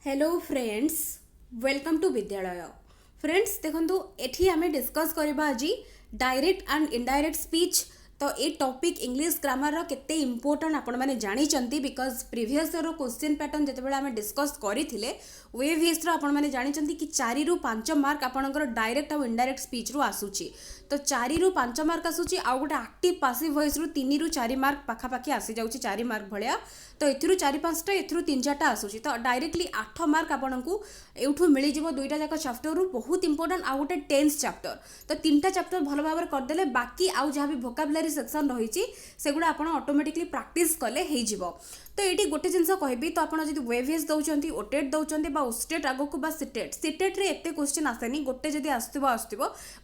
Hello friends, welcome to विद्यालय। Friends देखो एठी आमे डिस्कस करबा आज डायरेक्ट एंड इनडायरेक्ट स्पीच। तो ये टॉपिक इंग्लिश ग्रामर रो केते इंपोर्टेंट आपण माने जानि चंती बिकॉज प्रीवियस रो क्वेश्चन पैटर्न जते बेले आमे डिस्कस करिथिले वेवीएस रो आपण माने जानि चंती कि 4 रु 5 मार्क आपणकर डायरेक्ट और इनडायरेक्ट स्पीच रु आसुची। तो 4 रु 5 मार्क आसुची आ गोटे एक्टिव पासिव वॉइस रु 3 रु 4 मार्क पाखापाखि आसी जाउची 4 मार्क भलिया। तो एथिरु 4-5टा एथिरु 3-4टा आसुची। तो डायरेक्टली 8 मार्क आपनकु एउठु मिली जिवो दुईटा जाक चैप्टर रु बहुत इंपोर्टेंट आ गोटे टेंस चैप्टर। तो 3टा चैप्टर भलो भाबरे कर देले बाकी आउ जहा भी वोकाबुलरी सेक्शन रहिची सेगुडा आपण ऑटोमेटिकली प्रैक्टिस कले हेइ जिवो। तो ये गोटे जिनस कहबी तो आपड़ जब वेवीएस दौरान ओटेट दौरान ओस्टेट आगक सीटेट रे एते क्वेश्चन आसेनी गोटे जदि आसो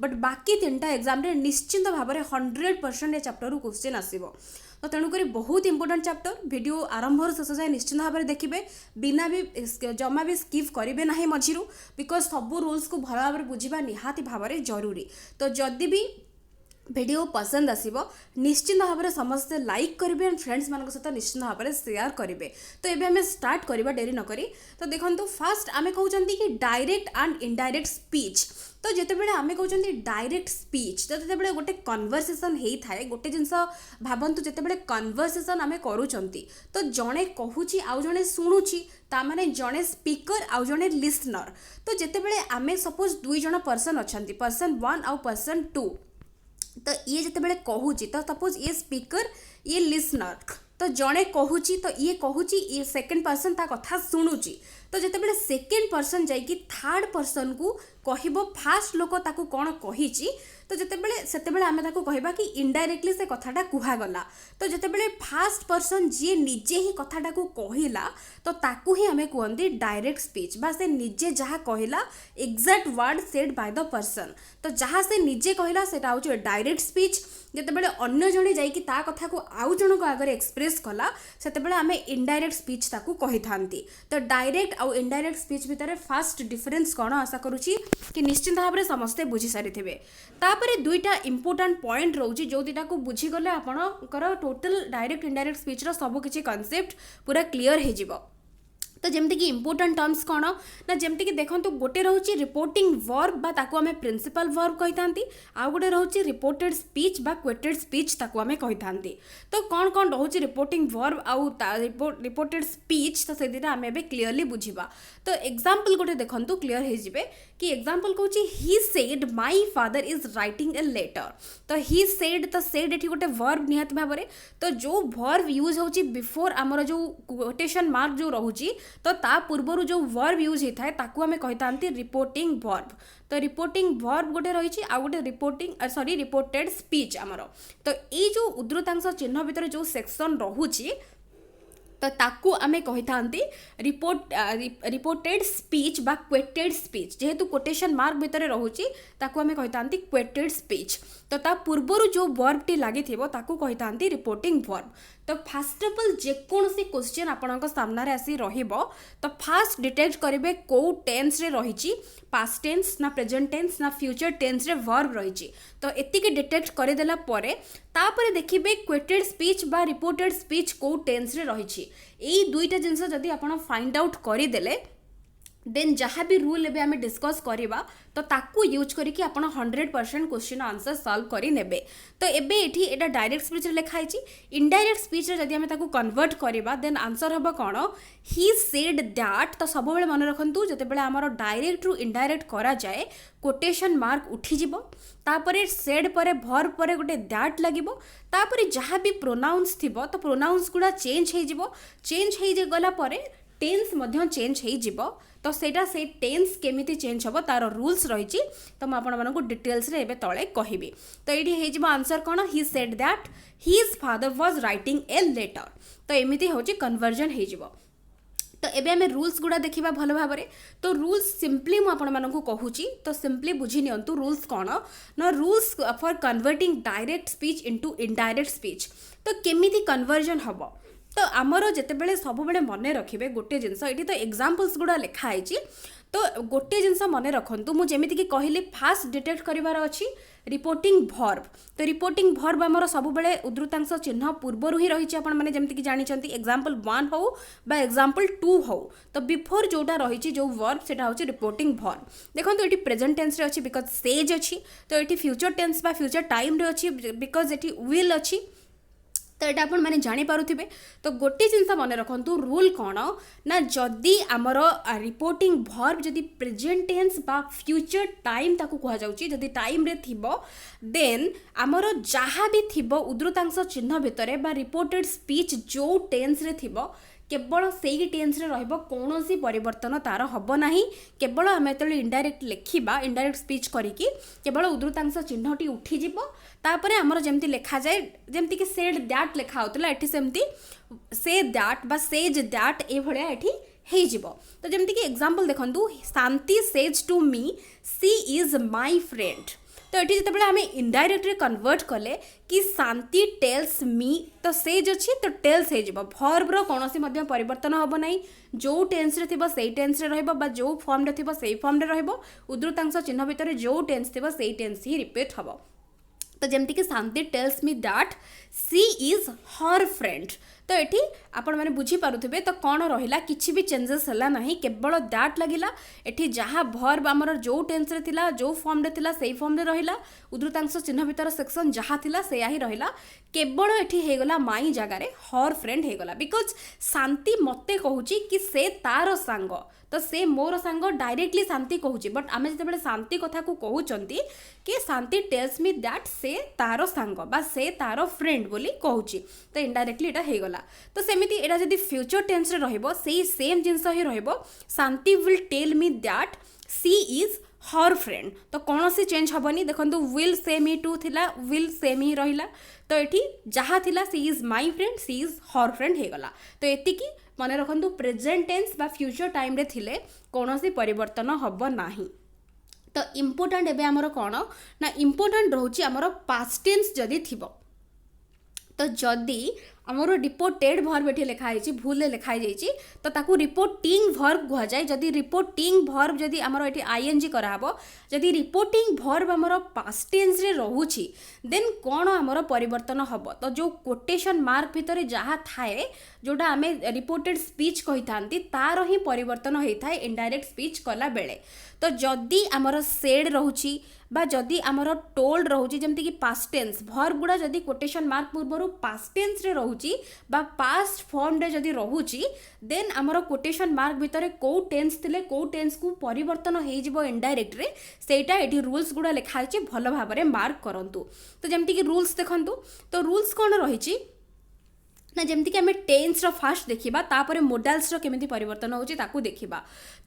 बट बाकी 3टा एग्जाम रे निश्चिंत भाव में 100% ये चैप्टर क्वेश्चन आसो। तो तेणुक बहुत इंपोर्टेंट चैप्टर वीडियो आरंभ शेष जाए निश्चिंत भाव में देखिए बिना भी जमा भी स्किप करेंगे ना मझी बिकज सब रूल्स को भल भाव में बुझा निहाती भाव में जरूरी। तो जदि भी वीडियो पसंद आसीबो निश्चिंत भाव में समस्ते लाइक करेंगे एंड फ्रेंड्स मान सहित निश्चिंत भाव में शेयर करेंगे। तो ये आम स्टार्ट करवा डेरी नक। तो देखो फास्ट आम कहते कि डायरेक्ट एंड इनडायरेक्ट स्पीच। तो जितेबाला आम कहते डायरेक्ट स्पीच तो जितेबाला गोटे कन्वर्सेसन होता है गोटे जिनस भावतु जितेबाला कन्वर्सेसन आम करूँगी तो जड़े कहूँ आउ जड़े शुणुची ताने जड़े स्पीकर आउ जड़े लिसनर। तो जितेबाला आम सपोज 2 जन पर्सन अच्छा पर्सन 1 आउ पर्सन 2 तो ये जितेबाला कहूँ तो सपोज ये स्पीकर ये लिसनर तो जड़े कहूँ तो ये कहूँ ये सेकेंड पर्सन ता कथा शुणुची। तो जितेबाला सेकेंड पर्सन जाइकी थर्ड पर्सन को कहबो फास्ट लोक ताकू कौन कही तो जितेबाला आम ताकू कहबा कि इनडायरेक्टली से कथाटा कुहागला। तो जितेबाला फास्ट पर्सन जी निजे ही कथाटा को कहला तो ताकू ही आम कहते डायरेक्ट स्पीच बा से निजे जहाँ कहला exact word said by the person. तो जहाँ से निजे कहला सेटा होचे डायरेक्ट स्पीच। जितेबाला अन्य जणे जाइकी ता कथा को आउ जनक आगे एक्सप्रेस कला सेतेबाला आम इनडायरेक्ट स्पीच ताकू कहि थांती। तो डायरेक्ट आउ इनडायरेक्ट स्पीच भितर फास्ट डिफरेंस कौन आशा करुच्ची कि निश्चिंत भाव में समस्ते बुझी सारी थे। तापरे 2टा इंपोर्टेंट पॉइंट रोची जो दुटा को बुझीगले आपणकर टोटल डायरेक्ट इनडायरेक्ट स्पीच रो सब किछि कॉन्सेप्ट पूरा क्लियर हो जिवो। तो जमती कि इंपोर्टेंट टर्म्स कौन ना जमती कि देखो गोटे रोचे रिपोर्टिंग वर्ब बा ताकू आमे प्रिंसिपल वर्ब कहि थांती आउ गोटे रोचे रिपोर्टेड स्पीच बा क्वेटेड स्पीच ताकू आमे कहि थांती। तो कौन कौन रोचे रिपोर्टिंग वर्ब आउ रिपोर्टेड स्पीच तो से दिना आमे बे क्लियरली बुझिबा। तो एग्जांपल गोटे देखंतु क्लियर हो जिवे कि एग्जांपल कहूची he said my father is writing a letter. तो ही सेड तो सेड एठी गोटे वर्ब निहात भाव में तो जो वर्ब यूज होची बिफोर आमर जो कोटेशन मार्क जो रहूची तो ता पूर्वर जो वर्ब यूज होता है ताकू आमे कहितांती रिपोर्टिंग वर्ब। तो रिपोर्टिंग वर्ब गोटे रही आ गोटे रिपोर्टेड स्पीच आमर। तो ये जो उद्धृतांश चिन्ह भितर जो सेक्शन रहूची तो ताकू आमे कहितांती रिपोर्टेड स्पीच बा क्वेटेड स्पीच। जेहेतु कोटेशन मार्क भितर रहूची ताकू आमे कहितांती क्वेटेड स्पीच। तो ता पूर्वर जो वर्ब टी लागि थिबो ताकू कहितांती रिपोर्टिंग वर्ब। तो फास्ट ऑफ ऑल जेकोसी क्वेश्चन आपनक सामना रे आसी रहिबो तो फास्ट डिटेक्ट करिवे को टेंस रे रहिची पास्ट टेंस ना प्रेजेंट टेंस ना फ्यूचर टेंस रे वर्ब रहिची। तो एतिके डिटेक्ट करि देला परे तापरे देखिबे क्वेटेड स्पीच बा रिपोर्टेड स्पीच को टेंस रे रहिची। एई दुईटा जिंस जदि आपण फाइंड आउट करि देले देन जहाँ भी रूल एबे आमे डिस्कस करिबा तो ताकू यूज करिकि आपण 100% क्वेश्चन आंसर सॉल्व करि नेबे। तो एबे एठी एटा डायरेक्ट स्पीच रे लिखा आइछि इनडायरेक्ट स्पीच रे जदि आमे ताकू कन्वर्ट करिबा देन आंसर हबो कोन ही सेड दैट। तो सब बेले मन रखंतु जते बेले हमर डायरेक्ट रु इनडायरेक्ट करा जाए कोटेशन मार्क उठी जिवो तापरे सेड परे वर्ब परे गोटे दैट लागिवो तापरे जहाँ भी प्रोनाउंस थिबो तो प्रोनाउंस गुडा चेंज हे जिवो चेंज हे जे गला परे टेंस मध्य चेंज हे जिवो। तो सेटा से टेंस केमिति चेंज होबो तार रूल्स रहिछि तो म आपण मानको डिटेल्स रे एबे तळे कहिबी। तो एडी हे जिवो आंसर कोन he said that his father was writing a letter. तो एमिति होछि कन्वर्जन हे जिवो। तो एबे हमें रूल्स गुडा देखिबा भलो भाव में। तो रूल्स सिंपली मु आपण मानको कहूची तो सिंपली बुझी नियंतु रूल्स कोन ना rules for converting direct speech into indirect speech. तो केमिति कन्वर्जन हबो तो तो आमर जितेबाला सब मन रखिए गोटे जिनस ये तो एग्जाम्पल्स गुड़ा लिखाई तो गोटे जिनस मन रखु मुझे कहली फास्ट डिटेक्ट करार अच्छी रिपोर्टिंग भर्ब तो रिपोर्टिंग भर्ब आमर सब उद्धृतांश चिन्ह पूर्वर ही रही आपने जमीक जानते एग्जाम्पल 1 हो बा एग्जाम्पल 2 हो तो बिफोर जोटा रही जो वर्ब से हूँ रिपोर्टिंग भर्ब देखो ये प्रेजेंट टेंस रे अच्छी बिकज सेज अच्छी तो ये फ्यूचर टेंस बा फ्यूचर टाइम रे अच्छी बिकज ये विल अच्छी तो यहाँ आप मैंने जापे तो गोटे जिनस मन रखु रूल कौन ना जदि आमर रिपोर्टिंग भर्ब जदि प्रेजेंट टेंस बा फ्यूचर टाइम ताकू कह जदि टाइम रे थिबो देन आमर जहाँ भी थिबो उद्धृतांश चिन्ह भितर बा रिपोर्टेड स्पीच जो टेंस रे थिबो केवल से टेंस रे रहिबो कौनसी परिवर्तन तार हब नाही केवल आम जो इनडायरेक्ट लिखा इनडायरेक्ट स्पीच करिकी केवल उद्धृतांश चिन्हटी उठीजिवो तापर आमर जमती लिखा जाए जमती कि सेड दैट लिखा होतला एठी सेमती से दैट बा सेज दैट ए भलिया एठी हेई जिवो तो जमती कि एग्जांपल देखंतु Shanti says to me she is my friend तो ये जिते आम इनडायरेक्टली कन्वर्ट कले कि शांति टेल्स मी तो सेज अच्छी तो टेल्स हो भर्बर कौन परिवर्तन हम ना जो टेंस रे थिबो सेई टेंस रे रहइबो बा जो फॉर्म रे थिबो सेई फॉर्म रे रहइबो उद्धृतांश चिन्ह भितर जो टेंस थिबो सेई टेंस ही रिपीट हबो तो जमती कि Shanti tells me that she is her friend तो ये आपण मैंने बुझीपारे तो कौन रहा किसी भी चेंजेस है ना केवल दैट लगिला एठी जहाँ भर्ब आमर जो टेंस रे थिला जो फॉर्म रे थिला सेई फॉर्म रे रहिला उद्धृतांश चिन्ह भितर सेक्शन जहाँ थिला सेया ही रहिला केवल एठी हेगला माई जगार हर फ्रेंड हेगला बिकज शांति मते कहूची कि से तार सांग तो से मोर सांग डायरेक्टली शांति कहूची बट आम जिते शांति कथा को कहउचंती कि शांति टेल्स मी दैट से तार सांग बा से तार फ्रेंड बोली कहूची तो इनडायरेक्टली एटा हेगला तो सेमिति एटा जदि फ्यूचर टेंस रे रहइबो सेही सेम जिंस ही रहइबो Shanti will tell me that she is her friend तो कौन सी चेंज हेनी देखो विल से मी टू थिला विल से मी रहिला तो ये जहाँ थिला she is my friend she is her friend हेगला तो एतिकी मन रखु प्रेजेंट टेंस बा फ्यूचर टाइम रे थिले कौन सी परिवर्तन हब नाही तो इम्पोर्टाट एबे आमर कौन ना इम्पोर्टाट रोचे आमर पास्ट टेंस जदि थिबो तो जदि आमर रिपोर्टेड भर्ब ये लिखाई भूल लिखाई तो ताकू रिपोर्टिंग भर्ब कह जाए जदि रिपोर्टिंग भर्ब जदि आमर ये आईएनजी कराबो जदि रिपोर्टिंग भर्ब आमर पास्ट टेंस रे रहुची देन कौन आमर परिवर्तन हब तो जो कोटेशन मार्क भितर जहाँ थाए जोटा आम रिपोर्टेड स्पीच कही था तार ही परिवर्तन होता है इनडायरेक्ट स्पीच कला बेले तो जदि आमर सेड रहुची बा जदि आमर टोल्ड रहुची जमती कि पास्ट टेंस भर्ब गुड़ा जदि कोटेशन मार्क पूर्व पास्ट टेंस रे रहुची बा पास्ट फॉर्म रे जदि रहुची देन आमर कोटेशन मार्क भितर को टेंस थिले को टेंस को परिवर्तन हो जिवो इनडायरेक्ट रे सेटा एठी रूल्स गुड़ा लिखाई छि भलो भाबरे मार्क करंतु तो जमती कि रूल्स देखंतु तो रूल्स कोन रहिछि ना जमती कि आम टेन्स फास्ट देखा तापर मोडाल्स केमी परिवर्तन होची ताकू देखा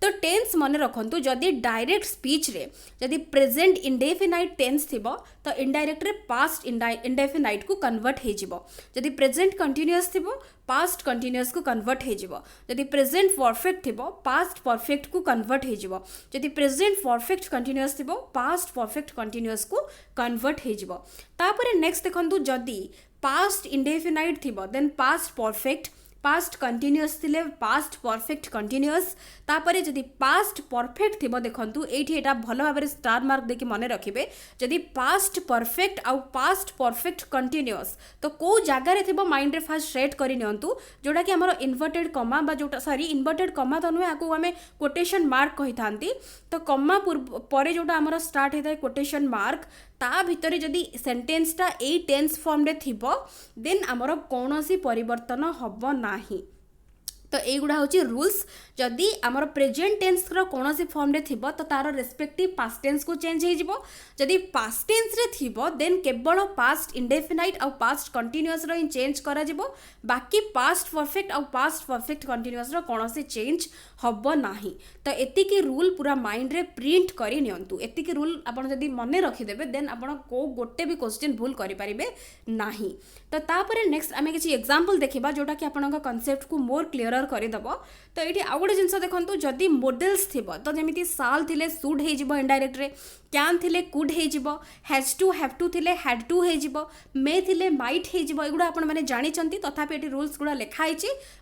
तो टेन्स मन रखु जदि डायरेक्ट स्पीच रे जदि प्रेजेंट इंडेफिनाइट टेन्स थिबो तो इनडायरेक्ट रे पास्ट इंडेफिनाइट को कन्वर्ट हो जिवो जदि प्रेजेंट कंटिन्यूअस थिबो पास्ट कंटिन्यूअस को कन्वर्ट हो जिवो जदि प्रेजेंट परफेक्ट थिबो पास्ट परफेक्ट को कन्वर्ट हो जिवो जदि प्रेजेंट परफेक्ट कंटिन्यूअस थिबो पास्ट परफेक्ट कंटिन्यूअस को कन्वर्ट हो जिवो तापर नेक्स्ट देखंतु जदि पास्ट इंडेफिनाइट थिबो then past perfect past continuous थिले पास्ट परफेक्ट कंटिन्यूअस तापरे जदि पास्ट परफेक्ट थिबो देखंतु एठी एटा भलो भाबरे स्टार मार्क देके मने रखिबे जदि पास्ट परफेक्ट आउ पास्ट परफेक्ट कंटिन्यूअस तो को जगह रे थिबो माइंड रे फास्ट सेट करि नियंतु जोटा कि हमर इन्वर्टेड कमा बा जोटा सॉरी इन्वर्टेड कमा तो नुहे आकु हमें कोटेशन मार्क कहि थांती तो कमा परे जोटा हमर स्टार्ट हेताय कोटेशन मार्क ता भितरे जदि सेंटेंसटा ए टेंस फॉर्म रे थिबो देन हमर कोनोसी परिवर्तन हबो नाही तो युवा हूँ रूल्स जदि आमर प्रेजेंट टेन्स कौन फॉर्म रे थिबो तो तार रेस्पेक्टिव पास्ट टेन्स को चेंज हो जदि पास्ट टेन्स रे थिबो देन केवल पास्ट इंडेफिनाइट आउ पास्ट कंटिन्यूअस रो चेंज करा जिवो बाकी पास्ट परफेक्ट आउ पास्ट परफेक्ट कंटिन्यूअस रो कौन चेंज हबो नाही तो एतिकी रूल पूरा माइंड रे प्रिंट करी नियंतु एतिकी रूल आपण जदि मने रखिदेबे देन आपण को गोटे भी क्वेश्चन भूल करि परिबे नाही तो तापरे नेक्स्ट आमे किछि एग्जांपल देखिबा जोटा कि आपनका कांसेप्ट को मोर क्लियर कलर करदेव। तो ये आउ गोटे जिन देखो जदि मॉडल्स थी तो जमी साल थे सुड हो इनडायरेक्ट रे, कैन थे कुड हो, हैज टू हैव टू थे हैड टू हो, मे थे माइट हो, एगुड़ा आपण मैंने जानी तथापि ये रूल्स गुड़ा लिखाई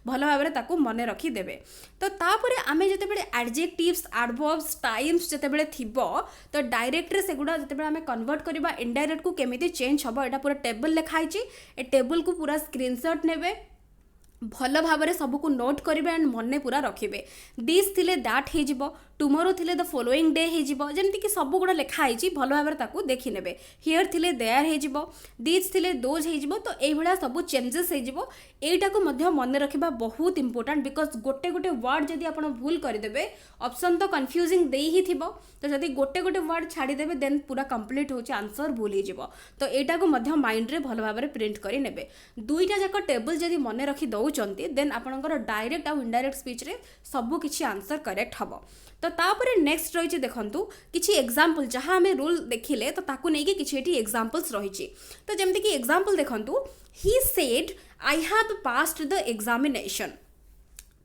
भल भाव में मन रखिदेवे। तो तापर आम जो एडजेक्टिव्स एडवर्ब्स टाइम्स जितेबाला थी तो डायरेक्ट से गुड़ा जिते आम कन्वर्ट करवा इनडायरेक्ट को केमी चेंज हम यहाँ पूरा टेबल लिखाई, ए टेबल को पूरा स्क्रीनशॉट नेबे, भल भाव में सबको नोट करेंगे एंड मन पूरा रखिए। दिस थे दैट हो, टुमरो थे द फॉलोइंग डे होमती सब गुड़ा लिखाई भल भाव में देखी ने। हियर थे देयर हो, दिस थे दोज हो, तो ये सब चेंजेस होटा को मन रखा बहुत इंपोर्टेंट बिकज गोटे गोटे वर्ड जदि आप भूल करदे ऑप्शन तो कन्फ्यूजिंग दे ही थी, तो जदि गोटे गोटे वर्ड छाड़देवे देन पूरा कंप्लीट हो आंसर भूल हो, तो यहाँ को माइंड रे भल भाव में प्रिंट करे। दुईटा जाक टेबल जदि मन रखी दौरान देन आपंकर डायरेक्ट आउ इनडायरेक्ट स्पीच रे सब किसी आंसर करेक्ट हम। तो तापर नेक्स्ट रही देखु किसी एग्जाम्पल जहाँ आम रूल देखिले तो ताकू नहीं कि एग्जाम्पल्स रही। तो जमती कि एग्जाम्पल देखु, he said I have passed the examination.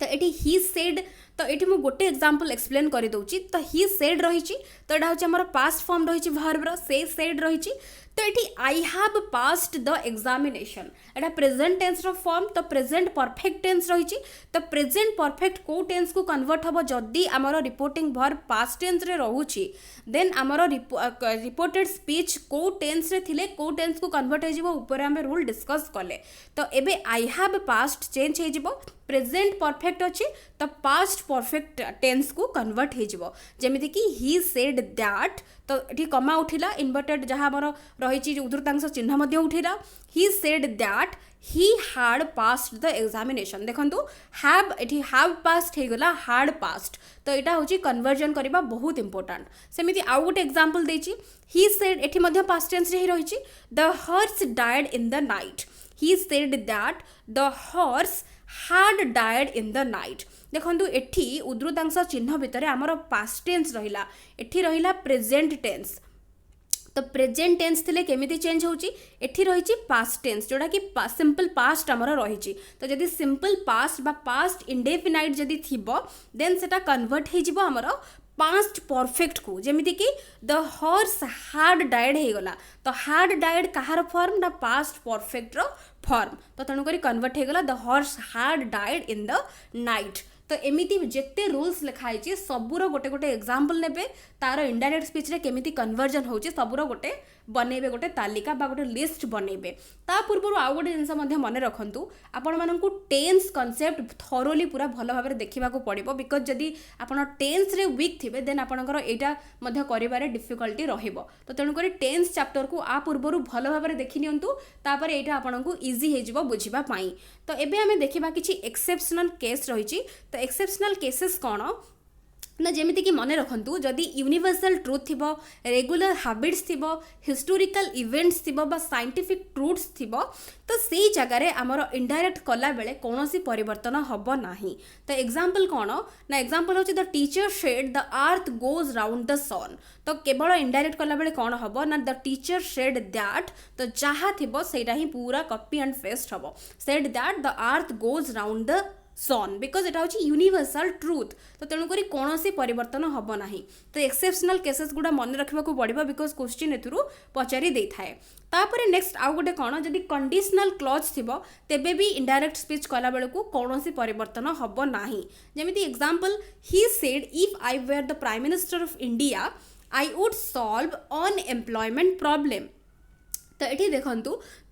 तो ये ही सेड, तो ये मुझे गोटे एग्जाम्पल एक्सप्लेन कर दूची। तो ही सेड रही, तो यहाँ हूँ आम पास्ट फॉर्म रही वर्बर से सेड रही। तो ये I have passed the examination Etah present tense row form, तो प्रेजेंट परफेक्ट टेंस रही। तो प्रेजेंट परफेक्ट को टेंस को कन्वर्ट हम जदि आमर रिपोर्टिंग वर्ब पास्ट टेंस रे रहूची देन आमर रिपोर्टेड स्पीच को टेंस रे थिले को टेंस को कन्वर्ट हो ऊपर आम रूल डिस्कस कले। तो एबे आई हैव पास्ट चेंज हो, प्रेजेंट परफेक्ट अच्छी तो पास्ट परफेक्ट टेंस को कन्वर्ट हो जमीती कि ही सेड दैट, तो ये कमा उठिला इनवर्टेड जहाँ आम रही उद्धृतांश चिन्ह उठिला। He said that he had passed the examination. देखो हैव ये हैव पास्ट हो गला हैड पास्ट, तो यहाँ हूँ कन्वर्जन करवा बहुत इंपोर्टेंट। सेमती आउ गोटे एग्जाम्पल देछि, ही सेड ये पास्ट टेंस रे ही रही, the horse died in the night. He said that the horse had died in the night। देखो एठी उद्धृतांश चिन्ह भितर आमर पास्ट टेंस रहिला, एठी रहिला प्रेजेंट टेंस। तो प्रेजेंट टेंस थिले केमिति चेंज होची, एठी रहिची पास्ट टेंस जोड़ा कि सिंपल पास्ट आमर रहिची। तो जदि सिंपल पास्ट बा पास्ट इंडेफिनाइट जदि थिबो देन सेटा कन्वर्ट हे जिवो आमर पास्ट परफेक्ट को, जमीती कि द हॉर्स हार्ड डायड हो गला। तो हार्ड डायड कहार फॉर्म ना पास्ट परफेक्ट रो फॉर्म, तो तेणुक कन्वर्ट हो गला the horse had died in the night. तो एमिति जेते रूल्स लिखाई सबूर गोटे गोटे एग्जाम्पल नेबे, तार इनडायरेक्ट स्पीच रे केमिति कन्वर्जन होची सबूर गोटे बनइबे, गोटे तालिका बा गोटे लिस्ट बनइबे। ता पूर्व आउ गोटे जिनस मन रखु आपण मानकु टेंस कॉन्सेप्ट थरोली पूरा भल भाव में देखा पड़ो बिकज जदि आपन टेंस रे वीक थे देन आपणकर यहाँ कर डिफिकल्टी रहिबो। तो तेणुक टेंस चैप्टर को आ पूर्व भल भाव में देखि नियंतु, तापर यहाँ आपको इजी हो बुझा। तो एबे आमे देखिबा किछि एक्सेप्शनल केस रही। तो एक्सेप्शनल केसेस कौन ना जमीती कि मन रखु जदि यूनिवर्सल ट्रुथ थी, रेगुलर हैबिट्स थी, हिस्टोरिकल इवेंट्स थी, साइंटिफिक ट्रुथ्स थी, तो से जगार आमर इनडायरेक्ट कला बेले कौन सी परिवर्तन हम ना। तो एग्जाम्पल कौन ना, एग्जाम्पल हूँ the teacher said the earth goes round the sun. तो केवल इनडायरेक्ट कला बेले कौन हम ना द टीचर शेड दैट, तो जहाँ थी सेटा ही पूरा कॉपी एंड पेस्ट हम, said that the earth goes round the sun because एटा हूँ यूनिवर्सल ट्रुथ। तो तेणुक कौन सी परिवर्तन हम ना। तो एक्सेप्शनल केसेस गुड़ा मन रखा पड़ो बिकज क्वेश्चन एथुरु पचारि दे थाए। तापर नेक्स्ट आउ गोटे कौन जदि कंडीशनल क्लॉज थी तेबे भी इनडायरेक्ट स्पीच कला बेलू कौन सी परिवर्तन हम ना। जमीती example, he said if I were the prime minister of India I would solve unemployment problem. तो ये देखु,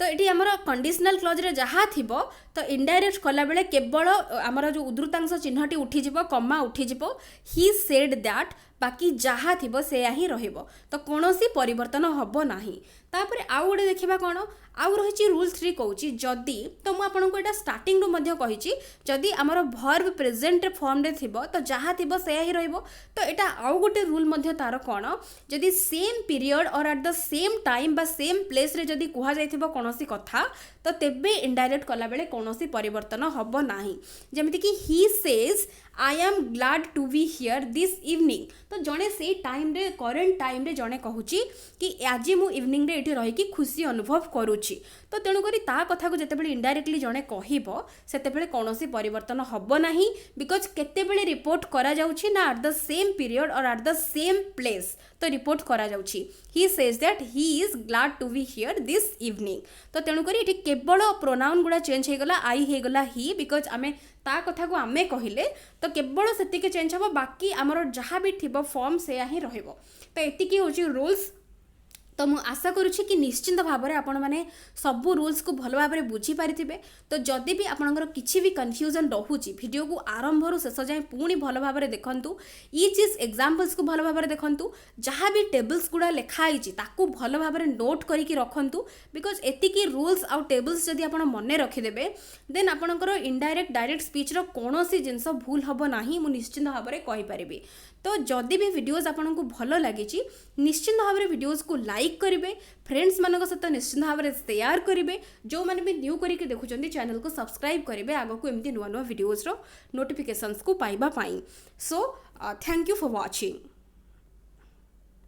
तो ये आमर कंडीशनल क्लॉज रे जहाँ थी तो इनडायरेक्ट कला बेले केवल आमर जो उद्धृतांश चिन्हटी उठीज कमा उठीज ही सेड दैट, बाकी जहाँ थी से ही रहिबो, तो कौन सी परिवर्तन हम ना। तापर आउ गोटे देखा कौन आउ रही रूल 3 कहूँ जदि, तो मुझे यहाँ स्टार्टिंग रू कही जदि आमर भर्ब प्रेजेंट फॉर्म रे थिबो तो जहाँ थी से ही रहिबो। तो यहाँ आउ गोटे रूल तार कौन जदि same period or at the same time बा सेम प्लेस रे जदि कह जाइथिबो कौन सी कथा तो तेबे इनडायरेक्ट कला बेले कौन सी परिवर्तन हम ना। जमीती कि he says I am glad to be here this evening. तो जड़े से टाइम रे करेन्ट टाइम रे जड़े कहूँ कि आज मु इवनिंग रे ये रही खुशी अनुभव करुच्ची। तो तेणुक ता कथा को जितेबाला इनडायरेक्टली जड़े कहते कौन परिवर्तन हम ना बिकज केतेबेले रिपोर्ट करा जाउछि ना at the same period or at the same place तो रिपोर्ट करा जाउछि he says that he is glad to be here this evening. तो तेणुक ये केवल प्रोनाउन गुड़ा चेंज हो गला आई हो गला ही बिकज आमे ता कथा को आमे कहले तो केवल सेतिके चेंज हम बाकी आमर जहाँ भी थी फॉर्म से ही रहिबो। तो एतिकी होची रूल्स। तो मु आशा करुच्ची कि निश्चिंत भाव में आपण मैंने सबू रूल्स को भल भाव में बुझीपारे। तो जदि भी आपंकर किसी भी कन्फ्यूजन रोचे वीडियो को आरंभ शेष जाए पुणी भल भाव में देखूँ ईच इज एग्जाम्पल्स को भल भाव में देखूँ जहाँ भी टेबल्स गुड़ा लिखाई ताकू भल भाव में नोट करके रखु बिकज एतिकी रूल्स आउ टेबल्स जदि आप मन रखिदेवे देन आपंकर इनडायरेक्ट डायरेक्ट स्पीच कौन सी जिनस भूल हम ना मु निश्चिंत भाव में कहीपरि। तो जदि भी वीडियोज आपको भल लगी निश्चिंत भाव में वीडियोज को लाइक करेंगे फ्रेंड्स मान सहित निश्चिंत भाव में शेयर करेंगे जो मैंने भी न्यू करके देखुं चैनल को सब्सक्राइब करेंगे आग को एमती नुआ नुआ वीडियोज नोटिफिकेशंस को पाइबा पाई। So thank you for watching.